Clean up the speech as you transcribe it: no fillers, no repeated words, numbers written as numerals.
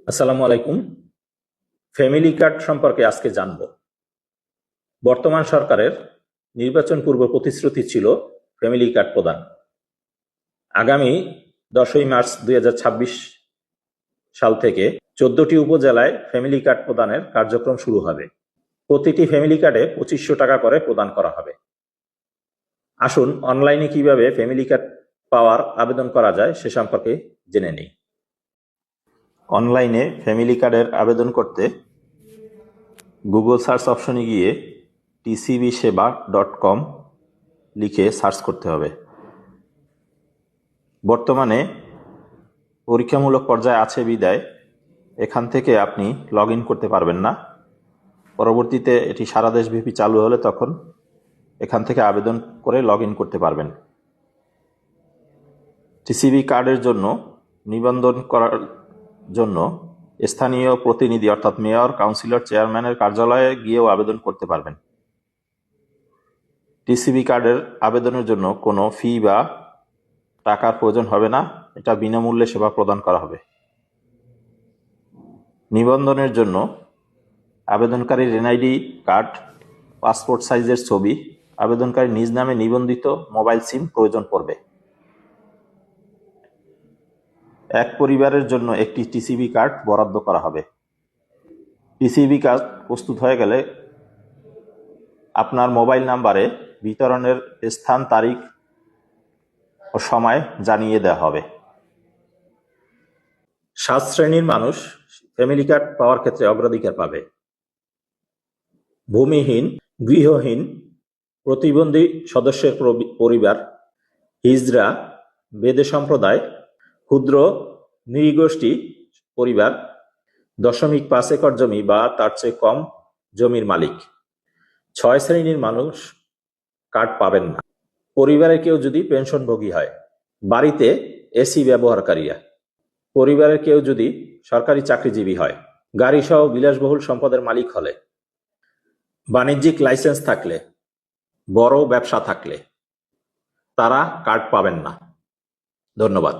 আসসালামু আলাইকুম। Family card সম্পর্কে আজকে জানব। বর্তমান সরকারের নির্বাচন পূর্ব প্রতিশ্রুতি ছিল ফ্যামিলি কার্ড প্রদান। আগামী 10ই মার্চ 2026 সাল থেকে 14টি উপজেলায় ফ্যামিলি কার্ড প্রদানের কার্যক্রম শুরু হবে। প্রতিটি ফ্যামিলি কার্ডে 2500 টাকা করে প্রদান করা হবে। আসুন অনলাইনে কিভাবে ফ্যামিলি কার্ড পাওয়ার আবেদন করা যায় সে সম্পর্কে জেনে নিই। অনলাইনে ফ্যামিলি কার্ডের আবেদন করতে গুগল সার্চ অপশনে গিয়ে tcbseba.com লিখে সার্চ করতে হবে। বর্তমানে পরীক্ষামূলক পর্যায়ে আছে বিদায় এখান থেকে আপনি লগ ইন করতে পারবেন না। পরবর্তীতে এটি সারা দেশব্যাপী চালু হলে তখন এখান থেকে আবেদন করে লগ ইন করতে পারবেন। টিসিবি কার্ডের জন্য নিবন্ধন করার জন্য স্থানীয় প্রতিনিধি অর্থাৎ মেয়র, কাউন্সিলর, চেয়ারম্যানের কার্যালয়ে গিয়েও আবেদন করতে পারবেন। টিসিবি কার্ডের আবেদনের জন্য কোনো ফি বা টাকার প্রয়োজন হবে না, এটা বিনামূল্যে সেবা প্রদান করা হবে। নিবন্ধনের জন্য আবেদনকারীর এনআইডি কার্ড, পাসপোর্ট সাইজের ছবি, আবেদনকারী নিজ নামে নিবন্ধিত মোবাইল সিম প্রয়োজন পড়বে। এক পরিবারের জন্য একটি টিসিবি কার্ড বরাদ্দ করা হবে। টিসিবি কার্ড প্রস্তুত হয়ে গেলে আপনার মোবাইল নাম্বারে বিতরণের স্থান, তারিখ ও সময় জানিয়ে দেওয়া হবে। 7 শ্রেণীর মানুষ ফ্যামিলি কার্ড পাওয়ার ক্ষেত্রে অগ্রাধিকার পাবে। ভূমিহীন, গৃহহীন, প্রতিবন্ধী সদস্যের পরিবার, হিজড়া, বেদে সম্প্রদায়, ক্ষুদ্র নৃগোষ্ঠী পরিবার, 0.5 একর জমি বা তার চেয়ে কম জমির মালিক। 6 শ্রেণীর মানুষ কার্ড পাবেন না। পরিবারের কেউ যদি পেনশনভোগী হয়, বাড়িতে এসি ব্যবহারকারীরা, পরিবারের কেউ যদি সরকারি চাকরিজীবী হয়, গাড়ি সহ বিলাসবহুল সম্পদের মালিক হলে, বাণিজ্যিক লাইসেন্স থাকলে, বড় ব্যবসা থাকলে তারা কার্ড পাবেন না। ধন্যবাদ।